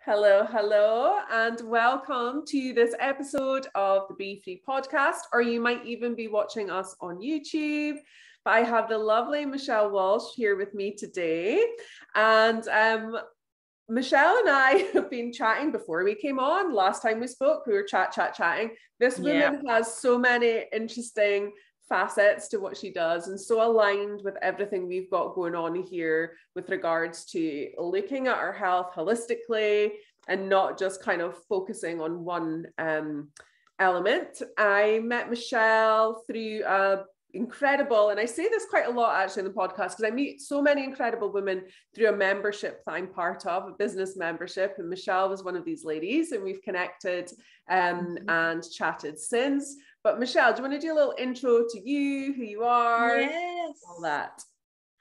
Hello, hello, and welcome to this episode of the Be Free podcast, or you might even be watching us on YouTube. But I have the lovely Michelle Walsh here with me today, and Michelle and I have been chatting before we came on. Last time we spoke, we were chatting. This woman has so many interesting facets to what she does and so aligned with everything we've got going on here with regards to looking at our health holistically and not just kind of focusing on one element. I met Michelle through incredible, and I say this quite a lot actually in the podcast because I meet so many incredible women through a membership that I'm part of, a business membership, and Michelle was one of these ladies, and we've connected and chatted since. But Michelle, do you want to do a little intro to you, who you are? Yes. All that.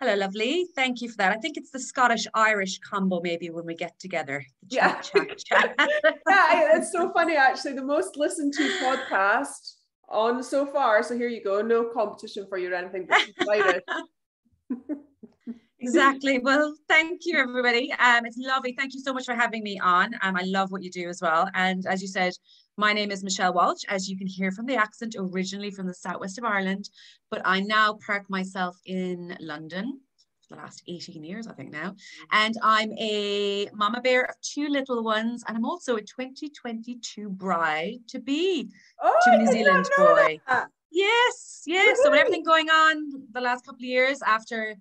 Hello, lovely. Thank you for that. I think it's the Scottish-Irish combo maybe when we get together. Chat. Yeah, it's so funny actually. The most listened to podcast on so far. So here you go. No competition for you or anything, but she's excited. Exactly. Well, thank you, everybody. It's lovely. Thank you so much for having me on. I love what you do as well. And as you said, my name is Michelle Walsh, as you can hear from the accent, originally from the southwest of Ireland, but I now park myself in London for the last 18 years, I think now. And I'm a mama bear of two little ones, and I'm also a 2022 bride to be to a New Zealand boy. Yes. So with everything going on the last couple of years after,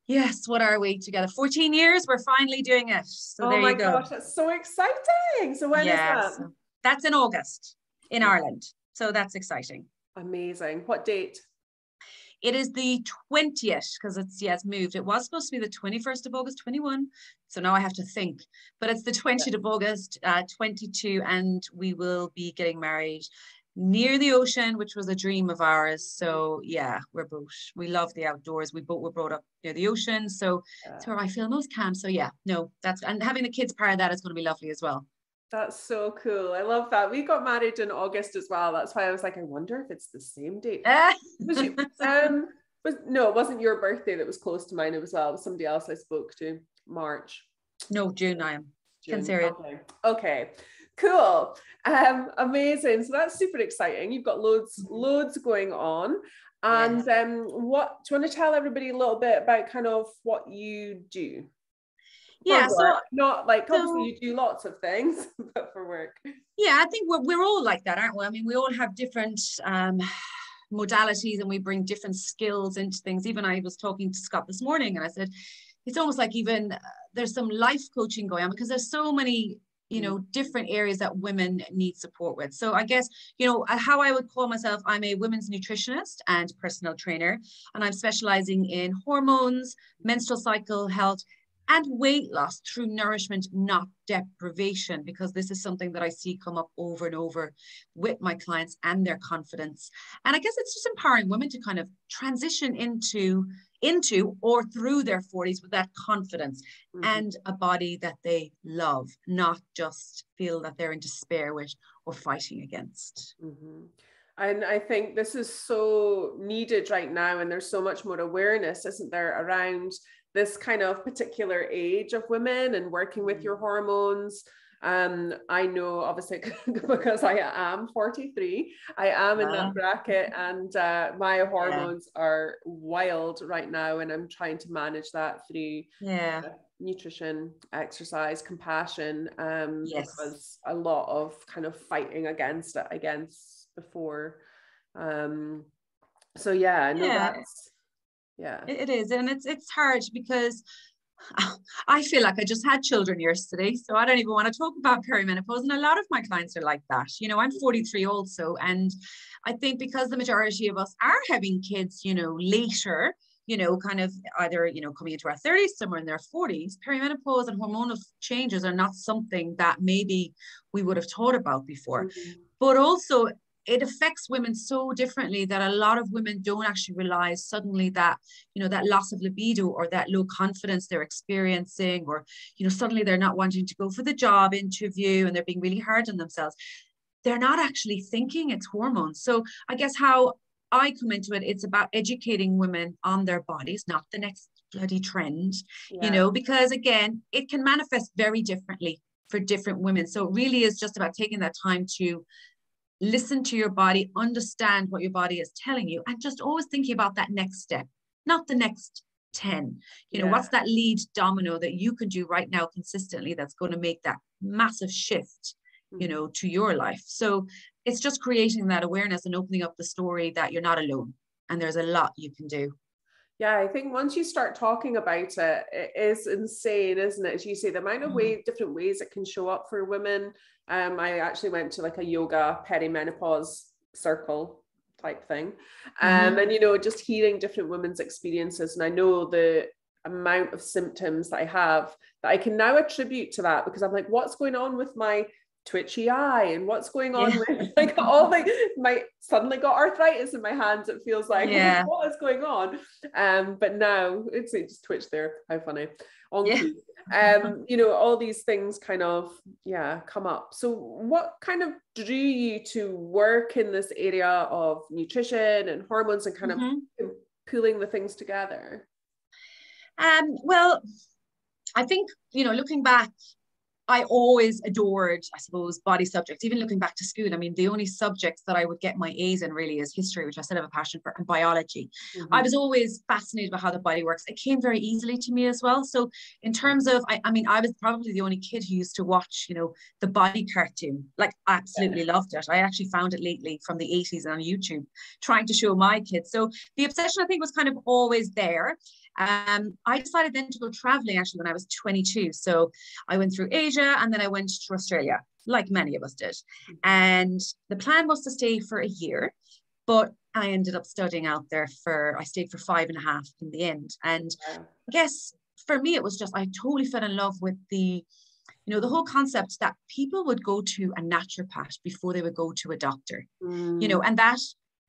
yes, what are we together? 14 years, we're finally doing it. So there you go. Oh my gosh, that's so exciting. So when is that? So that's in August in Ireland. So that's exciting. Amazing. What date? It is the 20th because it's moved. It was supposed to be the 21st of August, 21. So now I have to think, but it's the 20th of August, 22, and we will be getting married near the ocean, which was a dream of ours. So yeah, we love the outdoors. We both were brought up near the ocean. So it's where I feel most calm. So yeah, no, and having the kids part of that is going to be lovely as well. That's so cool. I love that. We got married in August as well. That's why I was like, I wonder if it's the same date. No, it wasn't your birthday that was close to mine as well. It was somebody else I spoke to. March. No, June I am. June. Okay. Cool. Amazing. So that's super exciting. You've got loads going on. And what do you want to tell everybody a little bit about kind of what you do? So not like obviously you do lots of things, but for work. Yeah, I think we're all like that, aren't we? I mean, we all have different modalities and we bring different skills into things. Even I was talking to Scott this morning and I said, it's almost like even there's some life coaching going on because there's so many, different areas that women need support with. So I guess, how I would call myself, I'm a women's nutritionist and personal trainer, and I'm specializing in hormones, menstrual cycle health, and weight loss through nourishment, not deprivation, because this is something that I see come up over and over with my clients and their confidence. And I guess it's just empowering women to kind of transition into or through their 40s with that confidence and a body that they love, not just feel that they're in despair with or fighting against. And I think this is so needed right now. And there's so much more awareness, isn't there, around this kind of particular age of women and working with your hormones. I know obviously because I am 43, I am in that bracket, and my hormones are wild right now, and I'm trying to manage that through nutrition, exercise, compassion, because a lot of kind of fighting against it before. So yeah, I know that's it is, and it's hard because I feel like I just had children yesterday, so I don't even want to talk about perimenopause, and a lot of my clients are like that. I'm 43 also, and I think because the majority of us are having kids later, kind of either coming into our 30s, somewhere in their 40s, perimenopause and hormonal changes are not something that maybe we would have thought about before. But also it affects women so differently that a lot of women don't actually realize suddenly that, that loss of libido or that low confidence they're experiencing, or, suddenly they're not wanting to go for the job interview and they're being really hard on themselves. They're not actually thinking it's hormones. So I guess how I come into it, it's about educating women on their bodies, not the next bloody trend, because again, it can manifest very differently for different women. So it really is just about taking that time to listen to your body, understand what your body is telling you, and just always thinking about that next step, not the next 10. What's that lead domino that you can do right now consistently that's going to make that massive shift, to your life. So it's just creating that awareness and opening up the story that you're not alone and there's a lot you can do. Yeah, I think once you start talking about it, it is insane, isn't it? As you say, the amount of different ways it can show up for women. I actually went to like a yoga perimenopause circle type thing. And, just hearing different women's experiences. And I know the amount of symptoms that I have that I can now attribute to that, because I'm like, what's going on with my twitchy eye, and what's going on with like all like my suddenly got arthritis in my hands, it feels like what is going on, but now it's just twitch there, how funny, on key. All these things kind of come up. So what kind of drew you to work in this area of nutrition and hormones and kind of pulling the things together? Well, I think looking back, I always adored, I suppose, body subjects, even looking back to school. I mean, the only subjects that I would get my A's in really is history, which I still have a passion for, and biology. I was always fascinated by how the body works. It came very easily to me as well. So in terms of, I was probably the only kid who used to watch, the body cartoon. Like, I absolutely loved it. I actually found it lately from the 80s on YouTube, trying to show my kids. So the obsession, I think, was kind of always there. I decided then to go traveling actually when I was 22. So I went through Asia and then I went to Australia, like many of us did. And the plan was to stay for a year, but I ended up studying out there I stayed for 5.5 in the end. And I guess for me, it was just, I totally fell in love with the whole concept that people would go to a naturopath before they would go to a doctor, and that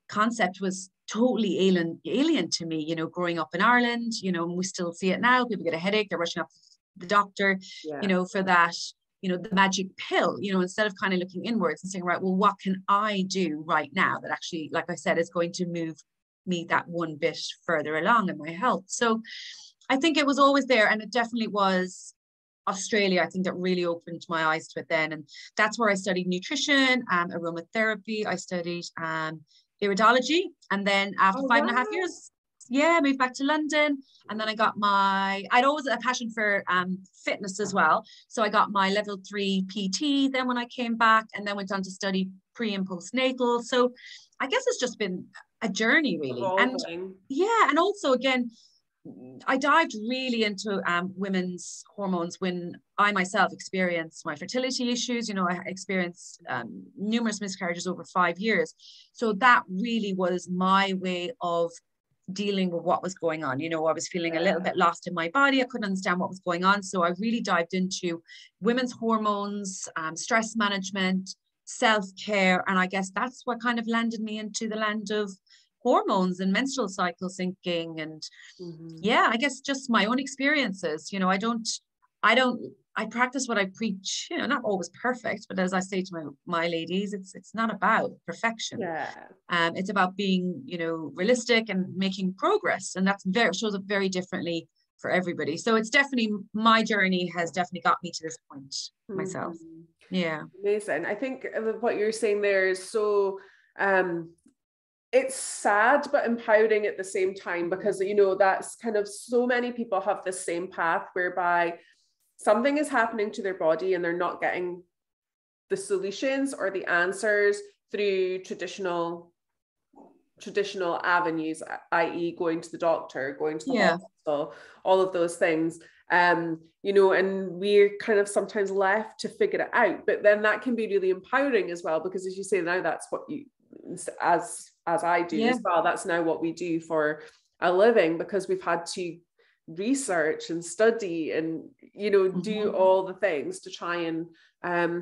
concept was totally alien to me, growing up in Ireland, and we still see it now. People get a headache, they're rushing up to the doctor, for that, the magic pill, instead of kind of looking inwards and saying, right, well, what can I do right now that actually, like I said, is going to move me that one bit further along in my health? So I think it was always there, and it definitely was Australia, I think, that really opened my eyes to it then. And that's where I studied nutrition, aromatherapy. I studied iridology, and then after 5.5 years, moved back to London, and then I'd always had a passion for fitness as well, so I got my level 3 PT then when I came back, and then went on to study pre and postnatal. So I guess it's just been a journey really. And also again, I dived really into women's hormones when I myself experienced my fertility issues. I experienced numerous miscarriages over 5 years. So that really was my way of dealing with what was going on. I was feeling a little bit lost in my body. I couldn't understand what was going on. So I really dived into women's hormones, stress management, self-care. And I guess that's what kind of landed me into the land of hormones and menstrual cycle syncing. And I guess just my own experiences. I practice what I preach, not always perfect, but as I say to my ladies, it's not about perfection. It's about being, realistic and making progress. And that's shows up very differently for everybody. So it's definitely, my journey has definitely got me to this point myself. Yeah. Amazing. I think what you're saying there is so, it's sad but empowering at the same time, because that's kind of, so many people have the same path whereby something is happening to their body and they're not getting the solutions or the answers through traditional avenues, i.e. going to the doctor, going to the hospital, all of those things. And we're kind of sometimes left to figure it out, but then that can be really empowering as well, because as you say, now that's what you, as I do as well, that's now what we do for a living, because we've had to research and study and do all the things to try and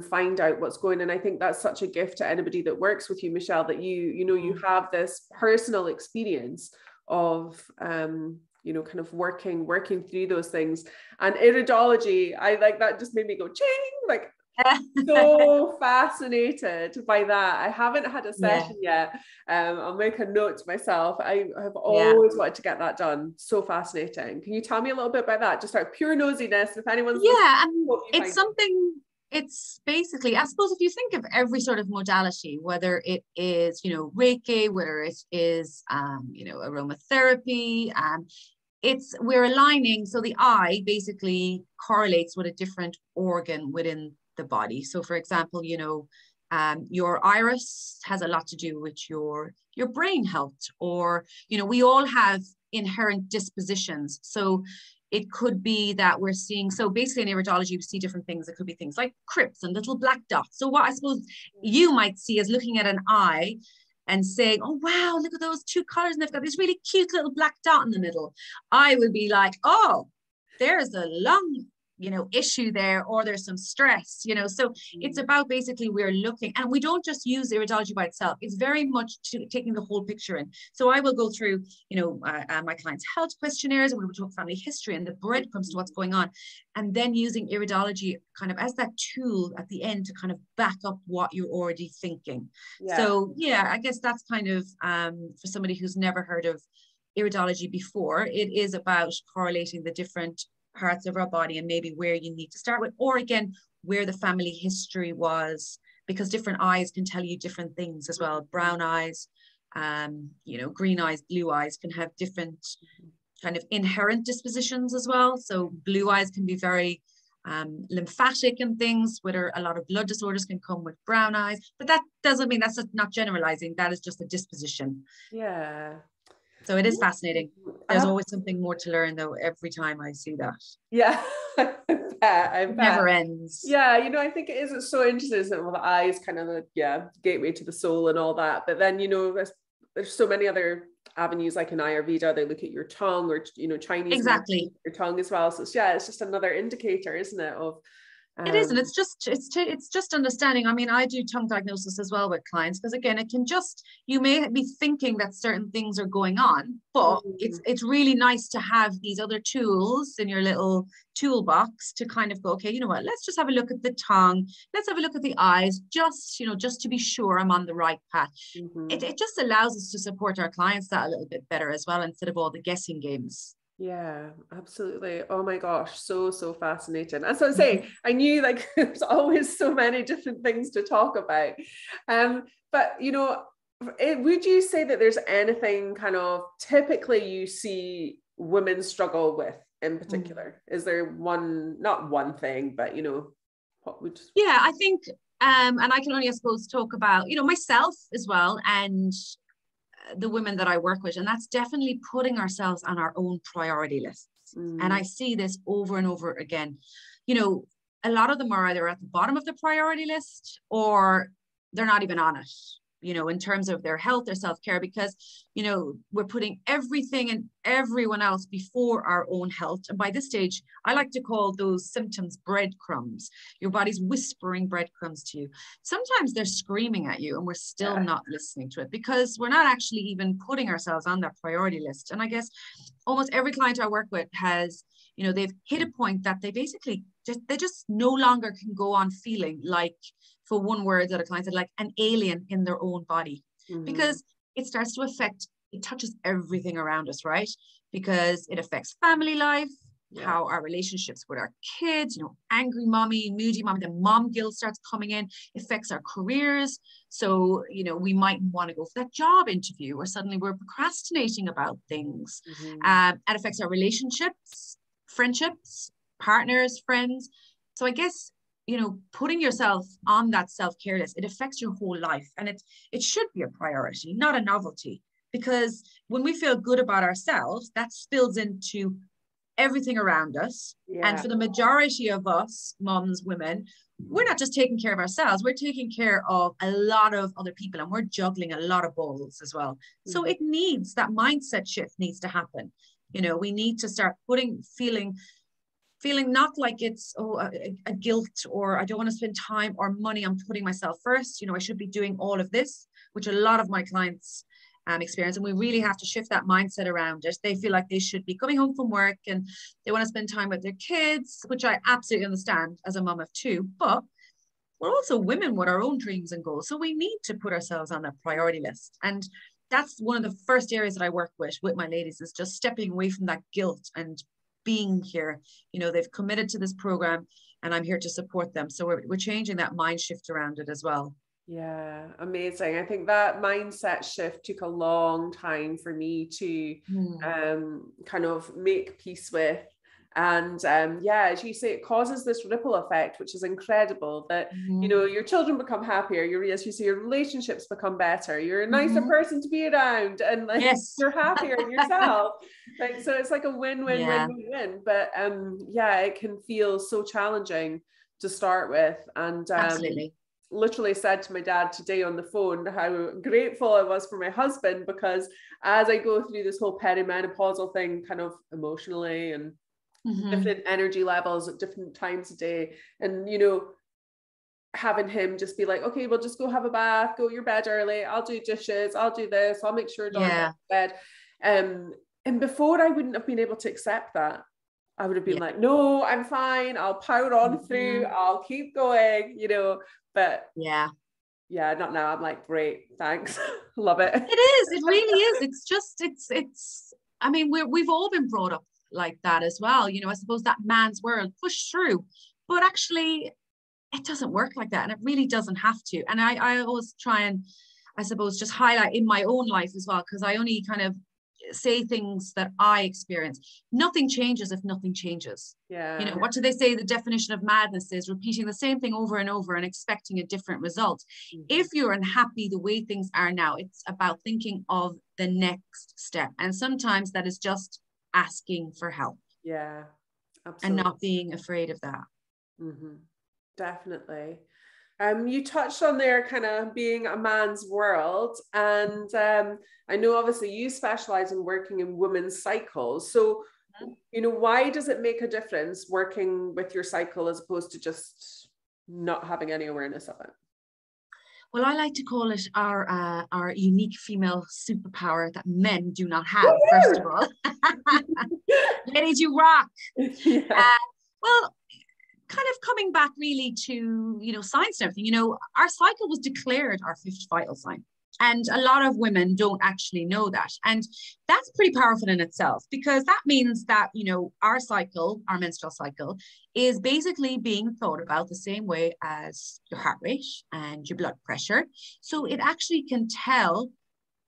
find out what's going on. And I think that's such a gift to anybody that works with you, Michelle, that you have this personal experience of kind of working through those things. And iridology, I like that, just made me go ching, like so fascinated by that. I haven't had a session yet. I'll make a note to myself. I have always wanted to get that done. So fascinating. Can you tell me a little bit about that, just out of pure nosiness, if anyone's and it's something It's basically, I suppose, if you think of every sort of modality, whether it is, Reiki, whether it is, aromatherapy, we're aligning. So the eye basically correlates with a different organ within the body. So for example, your iris has a lot to do with your brain health, or, we all have inherent dispositions. So it could be that we're seeing, so basically in iridology, we see different things. It could be things like crypts and little black dots. So what I suppose you might see is looking at an eye and saying, oh, wow, look at those two colors. And they've got this really cute little black dot in the middle. I would be like, oh, there's a lung, issue there, or there's some stress, so it's about basically we're looking, and we don't just use iridology by itself. It's very much taking the whole picture in. So I will go through, my clients' health questionnaires, and we will talk family history and the breadcrumbs to what's going on, and then using iridology kind of as that tool at the end to kind of back up what you're already thinking. So I guess that's kind of for somebody who's never heard of iridology before, it is about correlating the different parts of our body and maybe where you need to start with, or again, where the family history was, because different eyes can tell you different things as well. Brown eyes, green eyes, blue eyes can have different kind of inherent dispositions as well. So blue eyes can be very lymphatic and things, where a lot of blood disorders can come with brown eyes, but that doesn't mean, that's not generalizing, that is just a disposition. So it is fascinating. There's always something more to learn, though, every time I see that. Yeah, I bet. It never ends. Yeah, I think it is. It's so interesting, isn't it? Well, the eye is kind of the gateway to the soul and all that. But then, there's so many other avenues, like in Ayurveda, they look at your tongue, or, Chinese, exactly, your tongue as well. So it's just another indicator, isn't it, of it is, and it's just understanding. I mean, I do tongue diagnosis as well with clients, because again, you may be thinking that certain things are going on, but it's really nice to have these other tools in your little toolbox to kind of go, okay, you know what, let's just have a look at the tongue, let's have a look at the eyes, just to be sure I'm on the right path. It just allows us to support our clients that a little bit better as well, instead of all the guessing games. Yeah, absolutely. Oh my gosh, so fascinating. That's what I'm saying. I knew there's always so many different things to talk about. But would you say that there's anything kind of typically you see women struggle with in particular? Is there not one thing, but what would? Yeah, I think, and I can only, I suppose, talk about, myself as well, and the women that I work with, and that's definitely putting ourselves on our own priority lists. And I see this over and over again. A lot of them are either at the bottom of the priority list, or they're not even on it, in terms of their health, their self-care, because, we're putting everything and everyone else before our own health. And by this stage, I like to call those symptoms breadcrumbs. Your body's whispering breadcrumbs to you. Sometimes they're screaming at you, and we're still not listening to it, because we're not actually even putting ourselves on that priority list. And I guess almost every client I work with has, they've hit a point that they basically they just no longer can go on feeling like, for one word that a client said, like an alien in their own body, because it starts to affect, it touches everything around us, right? Because it affects family life, how our relationships with our kids, angry mommy, moody mommy, the mom guilt starts coming in, affects our careers. So, we might want to go for that job interview, or suddenly we're procrastinating about things. It affects our relationships, friendships, partners, friends. So I guess, putting yourself on that self-care list, it affects your whole life, and it should be a priority, not a novelty, because when we feel good about ourselves, that spills into everything around us. And for the majority of us moms, women, we're not just taking care of ourselves, we're taking care of a lot of other people, and we're juggling a lot of balls as well. So it needs, that mindset shift needs to happen. We need to start feeling not like it's a guilt, or I don't want to spend time or money on putting myself first. I should be doing all of this, which a lot of my clients experience. And we really have to shift that mindset around it. They feel like they should be coming home from work and they want to spend time with their kids, which I absolutely understand as a mom of two, but we're also women with our own dreams and goals. So we need to put ourselves on that priority list. And that's one of the first areas that I work with my ladies, is just stepping away from that guilt and being here. You know, they've committed to this program and I'm here to support them. So we're changing that mind shift around it as well. Yeah, amazing. I think that mindset shift took a long time for me to kind of make peace with. And yeah, as you say, it causes this ripple effect, which is incredible, that, you know, your children become happier, as you say, your relationships become better, you're a nicer person to be around, and like you're happier in yourself. Like, so it's like a win-win-win-win-win. But yeah, it can feel so challenging to start with. And Absolutely. Literally said to my dad today on the phone how grateful I was for my husband, because as I go through this whole perimenopausal thing, kind of emotionally and different energy levels at different times a day, and, you know, having him just be like, okay, well, just go have a bath, go to your bed early, I'll do dishes, I'll do this, I'll make sure Dawn gets to bed. And before, I wouldn't have been able to accept that. I would have been like, no, I'm fine, I'll power on through, I'll keep going, you know. But yeah, not now. I'm like, great, thanks. Love it. It really is. It's just, it's, I mean, we've all been brought up like that as well. You know, I suppose that man's world, push through, but actually it doesn't work like that. And it really doesn't have to. And I always try and, I suppose, just highlight in my own life as well, because I only kind of say things that I experience. Nothing changes if nothing changes. Yeah. You know, what do they say? The definition of madness is repeating the same thing over and over and expecting a different result. If you're unhappy the way things are now, it's about thinking of the next step. And sometimes that is just asking for help. Yeah, absolutely. And not being afraid of that. Definitely. You touched on there kind of being a man's world, and I know obviously you specialize in working in women's cycles. So, you know, why does it make a difference working with your cycle as opposed to just not having any awareness of it? Well, I like to call it our unique female superpower that men do not have. First of all, ladies, you rock. Well, kind of coming back really to, you know, science and everything, you know, our cycle was declared our fifth vital sign. And a lot of women don't actually know that. And that's pretty powerful in itself, because that means that, you know, our cycle, our menstrual cycle, is basically being thought about the same way as your heart rate and your blood pressure. So it actually can tell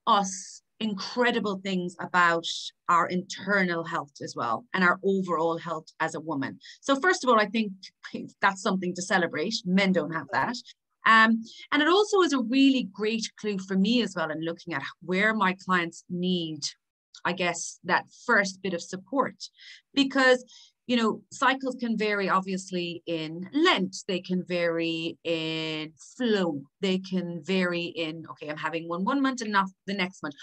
us incredible things about our internal health as well, and our overall health as a woman. So first of all, I think that's something to celebrate. Men don't have that. And it also is a really great clue for me as well in looking at where my clients need, I guess, that first bit of support. Because, you know, cycles can vary obviously in length, they can vary in flow, they can vary in, okay, I'm having one month and not the next month.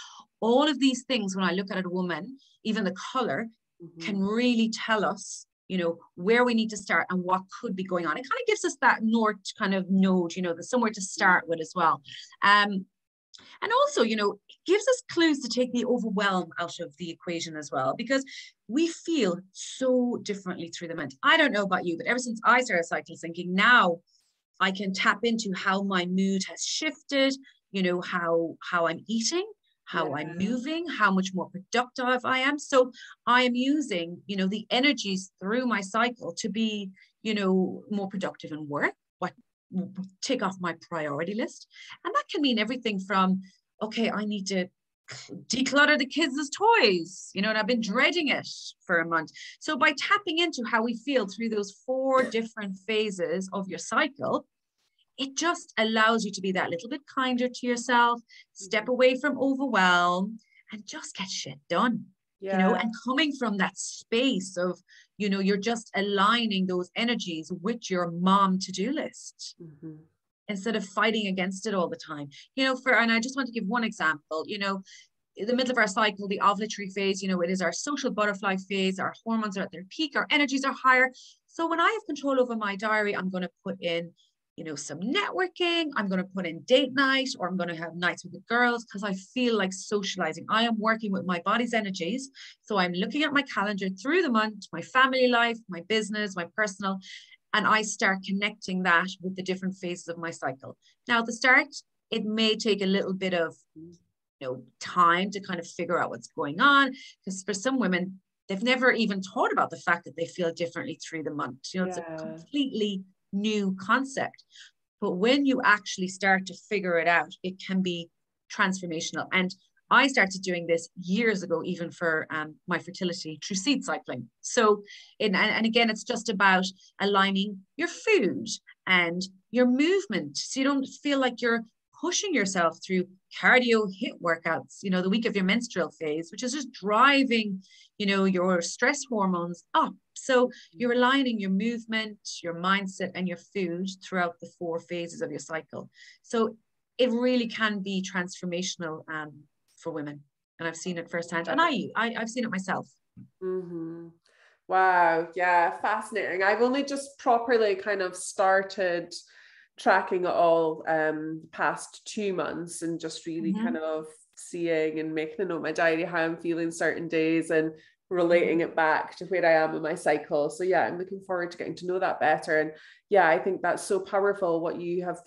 All of these things, when I look at a woman, even the color, can really tell us, you know, where we need to start and what could be going on. It kind of gives us that north kind of node, you know, there's somewhere to start with as well. And also, you know, it gives us clues to take the overwhelm out of the equation as well, because we feel so differently through the month. I don't know about you, but ever since I started cycle syncing, now I can tap into how my mood has shifted, you know, how I'm eating, how I'm moving, how much more productive I am. So I am using, you know, the energies through my cycle to be, you know, more productive in work, take off my priority list. And that can mean everything from, okay, I need to declutter the kids' toys, you know, and I've been dreading it for a month. So by tapping into how we feel through those 4 different phases of your cycle, it just allows you to be that little bit kinder to yourself, step away from overwhelm, and just get shit done. You know, and coming from that space of, you know, you're just aligning those energies with your mom to-do list instead of fighting against it all the time. You know, and I just want to give one example, you know, in the middle of our cycle, the ovulatory phase, you know, it is our social butterfly phase, our hormones are at their peak, our energies are higher. So when I have control over my diary, I'm going to put in, you know, some networking, I'm going to put in date night, or I'm going to have nights with the girls because I feel like socializing. I am working with my body's energies. So I'm looking at my calendar through the month, my family life, my business, my personal, and I start connecting that with the different phases of my cycle. Now, at the start, it may take a little bit of, you know, time to kind of figure out what's going on, because for some women, they've never even thought about the fact that they feel differently through the month. You know, it's a Yeah. completely new concept. But when you actually start to figure it out, it can be transformational. And I started doing this years ago, even for my fertility, through seed cycling. So, and again, it's just about aligning your food and your movement, so you don't feel like you're pushing yourself through cardio HIIT workouts, you know, the week of your menstrual phase, which is just driving, you know, your stress hormones up. So you're aligning your movement, your mindset, and your food throughout the 4 phases of your cycle. So it really can be transformational for women. And I've seen it firsthand. And I've seen it myself. Mm-hmm. Wow. Yeah. Fascinating. I've only just properly kind of started tracking it all past 2 months, and just really kind of seeing and making a note of my diary, how I'm feeling certain days, and relating it back to where I am in my cycle. So yeah, I'm looking forward to getting to know that better. And yeah, I think that's so powerful what you have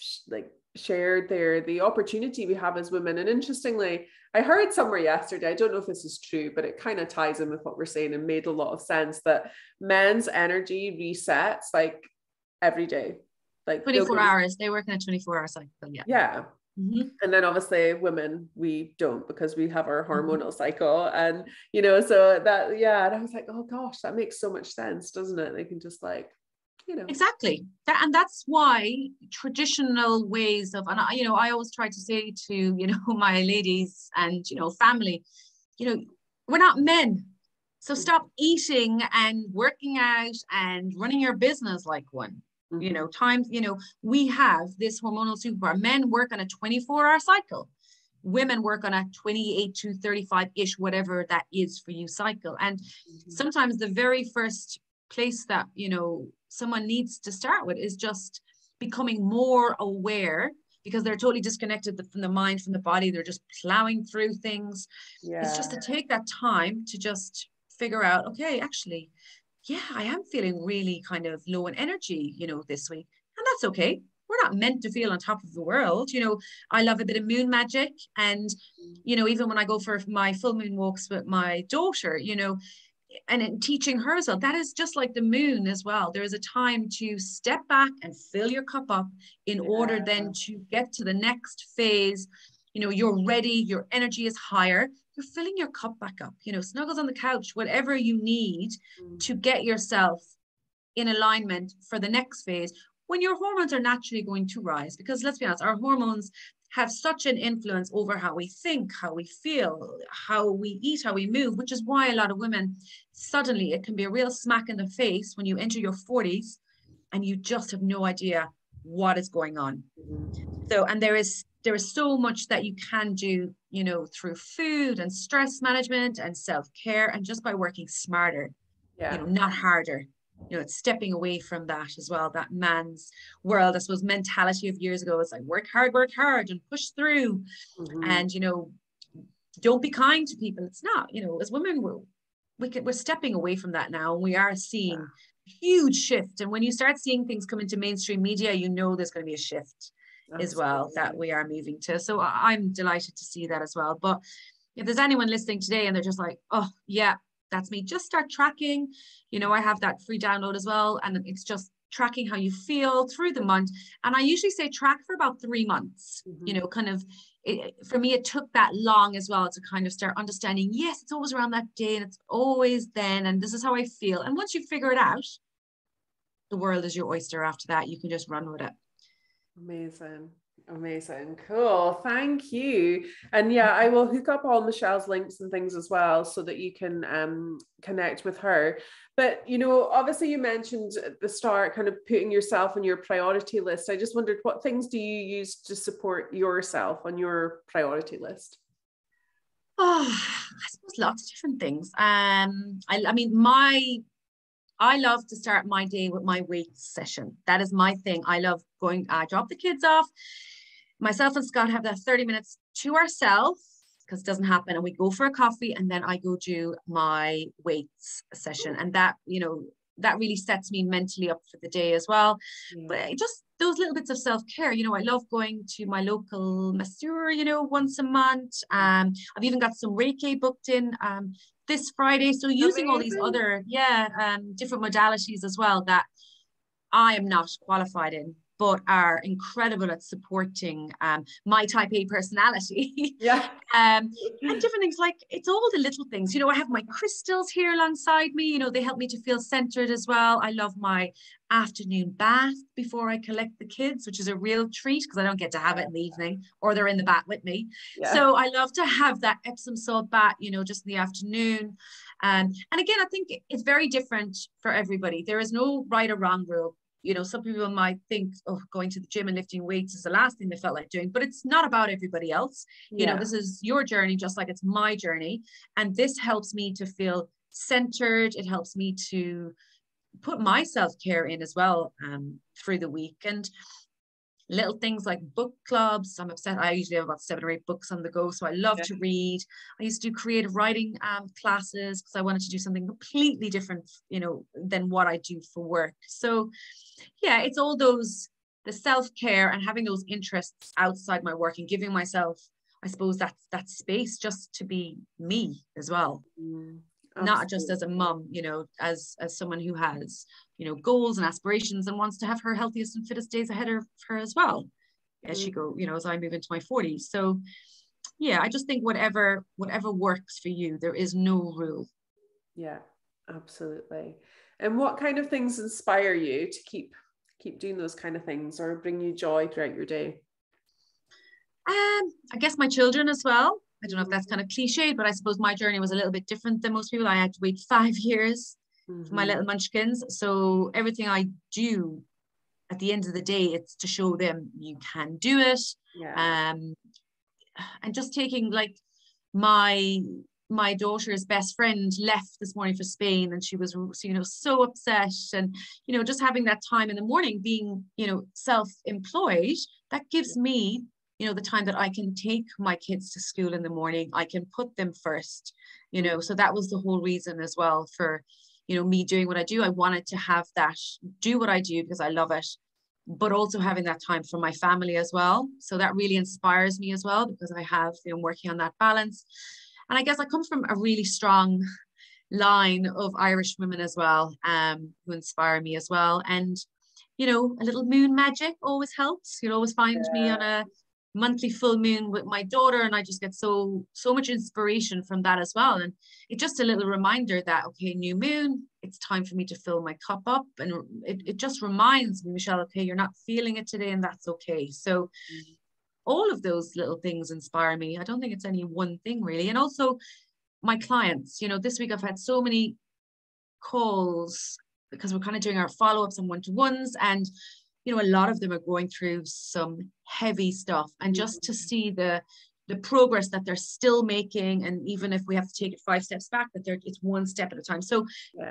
shared there, the opportunity we have as women. And interestingly, I heard somewhere yesterday, I don't know if this is true, but it kind of ties in with what we're saying and made a lot of sense, that men's energy resets like every day. Like 24 hours. They work in a 24-hour cycle. Yeah. And then obviously women, we don't, because we have our hormonal cycle. And, you know, so that, yeah. And I was like, oh gosh, that makes so much sense, doesn't it? They can just like, you know. Exactly. And that's why traditional ways of, and you know, I always try to say to, you know, my ladies and, you know, family, you know, we're not men. So stop eating and working out and running your business like one. You know, times, you know, we have this hormonal superpower. Men work on a 24-hour cycle. Women work on a 28 to 35-ish, whatever that is for you, cycle. And sometimes the very first place that, you know, someone needs to start with is just becoming more aware, because they're totally disconnected from the mind, from the body. They're just plowing through things. Yeah. It's just to take that time to just figure out, okay, actually, yeah, I am feeling really kind of low in energy, you know, this week. And that's okay. We're not meant to feel on top of the world. You know, I love a bit of moon magic. And, you know, even when I go for my full moon walks with my daughter, you know, and in teaching her as well, that is just like the moon as well. There is a time to step back and fill your cup up in order then to get to the next phase. You know, you're ready, your energy is higher, you're filling your cup back up, you know, snuggles on the couch, whatever you need to get yourself in alignment for the next phase, when your hormones are naturally going to rise. Because let's be honest, our hormones have such an influence over how we think, how we feel, how we eat, how we move, which is why a lot of women, suddenly it can be a real smack in the face when you enter your 40s and you just have no idea what is going on. So, and there is so much that you can do, you know, through food and stress management and self-care, and just by working smarter, you know, not harder. You know, it's stepping away from that as well, that man's world, I suppose, mentality of years ago. It's like work hard and push through. And, you know, don't be kind to people. It's not, you know, as women, we're stepping away from that now. And we are seeing a huge shift. And when you start seeing things come into mainstream media, you know, there's going to be a shift as well that we are moving to. So I'm delighted to see that as well. But if there's anyone listening today and they're just like, oh yeah, that's me, just start tracking. You know, I have that free download as well. And it's just tracking how you feel through the month. And I usually say track for about 3 months, you know, kind of, for me, it took that long as well to kind of start understanding, yes, it's always around that day and it's always then, and this is how I feel. And once you figure it out, the world is your oyster after that. You can just run with it. Amazing. Cool. Thank you. And yeah, I will hook up all Michelle's links and things as well, so that you can connect with her. But, you know, obviously you mentioned at the start kind of putting yourself on your priority list. I just wondered, what things do you use to support yourself on your priority list? Oh, I suppose lots of different things. I mean, I love to start my day with my weights session. That is my thing. I love going, I drop the kids off. Myself and Scott have that 30 minutes to ourselves, because it doesn't happen. And we go for a coffee, and then I go do my weights session. And that, you know, that really sets me mentally up for the day as well. But just those little bits of self-care, you know, I love going to my local masseur, you know, once a month. I've even got some Reiki booked in this Friday. So using all these Amazing. other, different modalities as well that I am not qualified in, but are incredible at supporting my type A personality. Yeah. And different things, like it's all the little things. I have my crystals here alongside me. They help me to feel centered as well. I love my afternoon bath before I collect the kids, which is a real treat because I don't get to have it in the evening, or they're in the bath with me. Yeah. So I love to have that Epsom salt bath, just in the afternoon. And again, I think it's very different for everybody. There is no right or wrong rule. Some people might think, oh, going to the gym and lifting weights is the last thing they felt like doing, but it's not about everybody else. Yeah. This is your journey, just like it's my journey. And this helps me to feel centered. It helps me to put my self-care in as well through the week. And little things like book clubs. I'm obsessed. I usually have about 7 or 8 books on the go. So I love to read. I used to do creative writing classes because I wanted to do something completely different, than what I do for work. So yeah, it's all those, the self-care and having those interests outside my work and giving myself, I suppose, that space just to be me as well. Not just as a mum, as someone who has, goals and aspirations and wants to have her healthiest and fittest days ahead of her as well as she go, as I move into my 40s. So yeah, I just think whatever works for you, there is no rule. Yeah, absolutely. And what kind of things inspire you to keep doing those kind of things or bring you joy throughout your day? I guess my children as well. I don't know if that's kind of cliche, but I suppose my journey was a little bit different than most people. I had to wait 5 years for my little munchkins. So everything I do at the end of the day, it's to show them you can do it. Yeah. And just taking, like, my daughter's best friend left this morning for Spain, and she was, so upset. And, just having that time in the morning being, self-employed, that gives me, the time that I can take my kids to school in the morning. I can put them first, so that was the whole reason as well for, me doing what I do. I wanted to have that, do what I do because I love it, but also having that time for my family as well. So that really inspires me as well, because I have, working on that balance. And I guess I come from a really strong line of Irish women as well, who inspire me as well. And, a little moon magic always helps. You'll always find me on a monthly full moon with my daughter, and I just get so much inspiration from that as well. And it's just a little reminder that, okay, new moon, it's time for me to fill my cup up. And it just reminds me, Michelle, okay, you're not feeling it today, and that's okay. So all of those little things inspire me. I don't think it's any one thing really. And also my clients, this week I've had so many calls because we're kind of doing our follow-ups and one-to-ones, and a lot of them are going through some heavy stuff, and just to see the progress that they're still making, and even if we have to take it 5 steps back, that it's one step at a time. So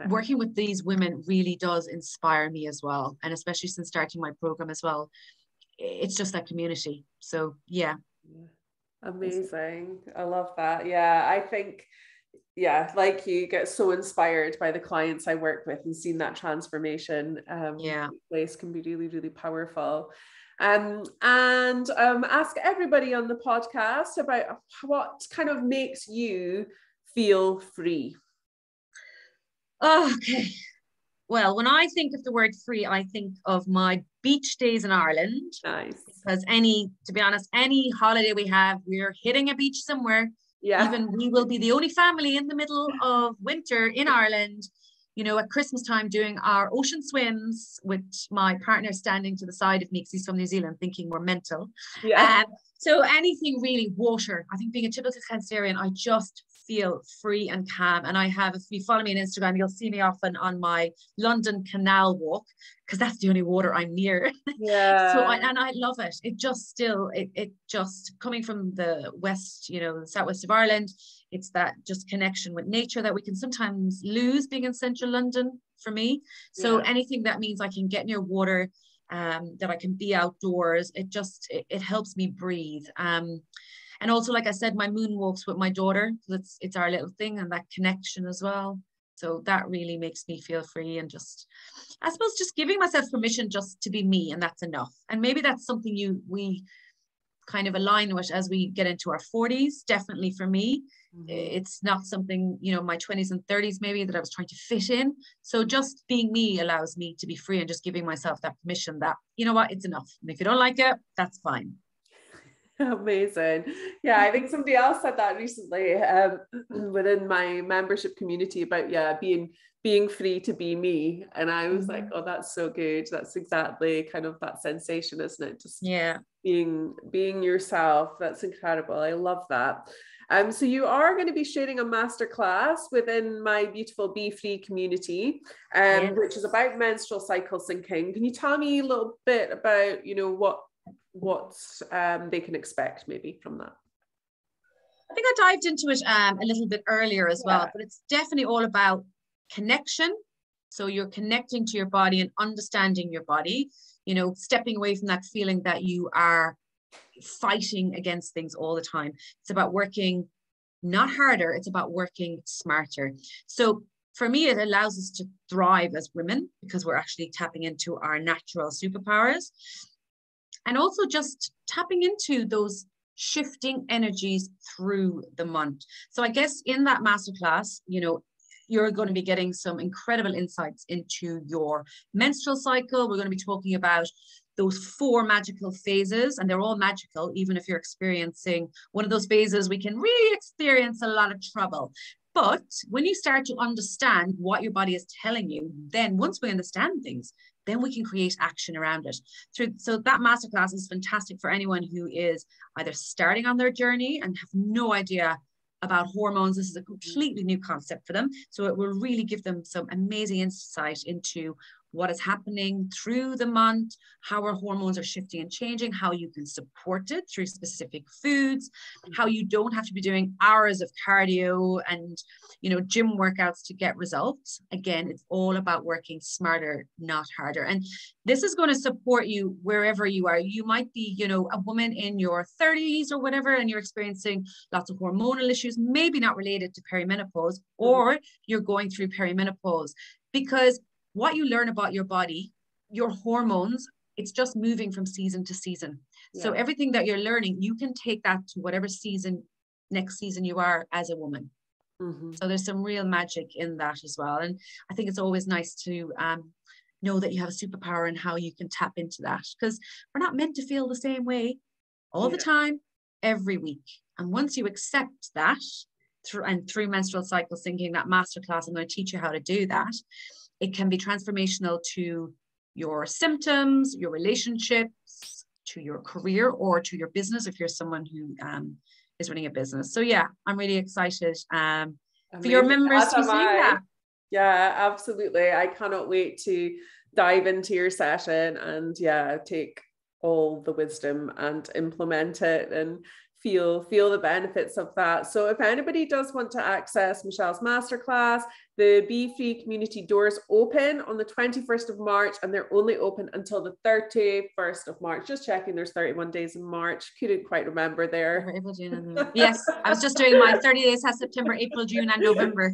working with these women really does inspire me as well, and especially since starting my program as well, it's just that community. So yeah. Amazing. I love that. Yeah, I think, like you, get so inspired by the clients I work with, and seeing that transformation place can be really, really powerful. And ask everybody on the podcast about what kind of makes you feel free. Okay. Well, when I think of the word free, I think of my beach days in Ireland. Nice. Because to be honest, any holiday we have, we're hitting a beach somewhere. Yeah. Even we will be the only family in the middle of winter in Ireland, at Christmas time, doing our ocean swims with my partner standing to the side of me because he's from New Zealand, thinking we're mental. Yeah. So anything really water. I think being a typical Cancerian, I just feel free and calm. And if you follow me on Instagram, you'll see me often on my London Canal walk, because that's the only water I'm near. Yeah. So I love it. It just coming from the west, the southwest of Ireland, it's that just connection with nature that we can sometimes lose being in central London for me. So anything that means I can get near water, that I can be outdoors, it helps me breathe. And also, like I said, my moon walks with my daughter, it's our little thing, and that connection as well. So that really makes me feel free, and I suppose just giving myself permission just to be me, and that's enough. And maybe that's something we kind of align with as we get into our 40s. Definitely for me, It's not something, you know, my 20s and 30s maybe that I was trying to fit in. So just being me allows me to be free and just giving myself that permission that, you know what, it's enough. And if you don't like it, that's fine. Amazing. Yeah, I think somebody else said that recently within my membership community about being free to be me. And I was like, oh, that's so good. That's exactly kind of that sensation, isn't it? Just being yourself. That's incredible. I love that. So you are going to be sharing a masterclass within my beautiful Be Free community, which is about menstrual cycle syncing. Can you tell me a little bit about, you know, what they can expect maybe from that? I think I dived into it a little bit earlier as well, but it's definitely all about connection. So you're connecting to your body and understanding your body, you know, stepping away from that feeling that you are fighting against things all the time. It's about working not harder, it's about working smarter. So for me, it allows us to thrive as women because we're actually tapping into our natural superpowers. And also just tapping into those shifting energies through the month. So I guess in that masterclass, you know, you're going to be getting some incredible insights into your menstrual cycle. We're going to be talking about those 4 magical phases, and they're all magical. Even if you're experiencing one of those phases, we can really experience a lot of trouble. But when you start to understand what your body is telling you, then once we understand things, then we can create action around it. So that masterclass is fantastic for anyone who is either starting on their journey and have no idea about hormones. This is a completely new concept for them. So it will really give them some amazing insight into what is happening through the month, how our hormones are shifting and changing, how you can support it through specific foods, how you don't have to be doing hours of cardio and, you know, gym workouts to get results. Again, it's all about working smarter, not harder. And this is going to support you wherever you are. You might be, you know, a woman in your 30s or whatever, and you're experiencing lots of hormonal issues, maybe not related to perimenopause, or you're going through perimenopause, because what you learn about your body, your hormones, it's just moving from season to season. Yeah. So everything that you're learning, you can take that to whatever season, next season you are as a woman. So there's some real magic in that as well. And I think it's always nice to know that you have a superpower and how you can tap into that, because we're not meant to feel the same way all the time, every week. And once you accept that through menstrual cycle syncing, that masterclass, I'm going to teach you how to do that. It can be transformational to your symptoms, your relationships, to your career, or to your business if you're someone who is running a business. So yeah, I'm really excited for your members to be seeing that. Yeah, absolutely. I cannot wait to dive into your session and take all the wisdom and implement it and feel the benefits of that. So if anybody does want to access Michelle's masterclass, the Be Free community doors open on the 21st of March, and they're only open until the 31st of March. Just checking, there's 31 days in March. Couldn't quite remember there. April, June, yes, I was just doing my 30 days has September, April, June, and November.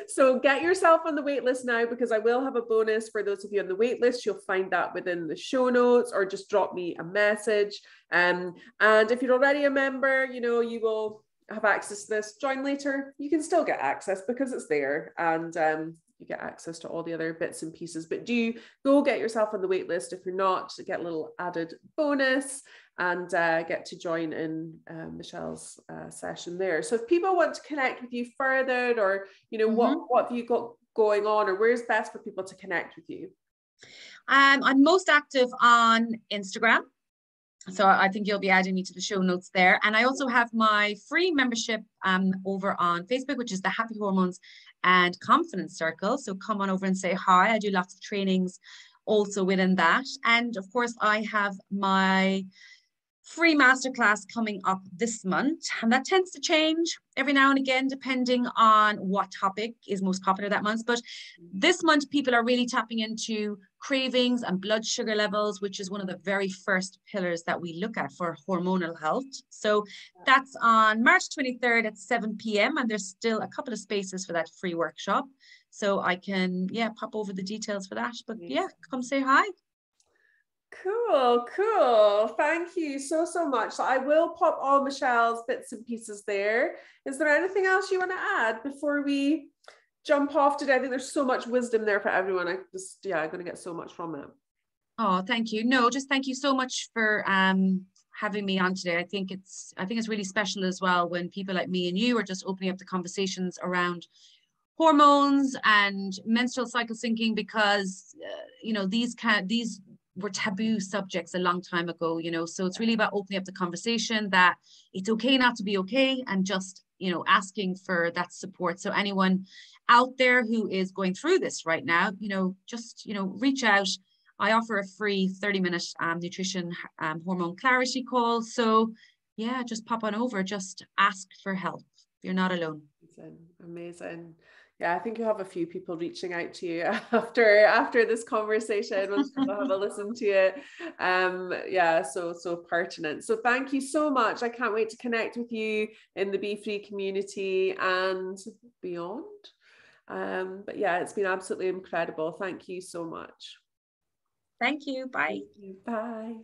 So get yourself on the wait list now, because I will have a bonus for those of you on the wait list. You'll find that within the show notes, or just drop me a message. And if you're already a member, you know, you will have access to this. Join later, you can still get access because it's there, and you get access to all the other bits and pieces. But do go get yourself on the wait list if you're not, to get a little added bonus and get to join in Michelle's session there. So if people want to connect with you further, or you know, what have you got going on, or where's best for people to connect with you? I'm most active on Instagram. So I think you'll be adding me to the show notes there. And I also have my free membership over on Facebook, which is the Happy Hormones and Confidence Circle. So come on over and say hi. I do lots of trainings also within that. And of course, I have my free masterclass coming up this month, and that tends to change every now and again depending on what topic is most popular that month. But this month people are really tapping into cravings and blood sugar levels, which is one of the very first pillars that we look at for hormonal health. So that's on March 23rd at 7 p.m. and there's still a couple of spaces for that free workshop, so I can pop over the details for that. But come say hi. Cool. Thank you so much. So I will pop all Michelle's bits and pieces there. Is there anything else you want to add before we jump off today? I think there's so much wisdom there for everyone. I'm going to get so much from it. Oh, thank you. No, just thank you so much for having me on today. I think it's really special as well when people like me and you are just opening up the conversations around hormones and menstrual cycle syncing, because these were taboo subjects a long time ago, so it's really about opening up the conversation that it's okay not to be okay, and just asking for that support. So anyone out there who is going through this right now, just reach out. I offer a free 30-minute nutrition hormone clarity call. So yeah, just pop on over, just ask for help. You're not alone. Amazing. Yeah, I think you have a few people reaching out to you after this conversation once people have a listen to it. Yeah, so pertinent. So thank you so much. I can't wait to connect with you in the Be Free community and beyond. But yeah, it's been absolutely incredible. Thank you so much. Thank you. Bye. Bye.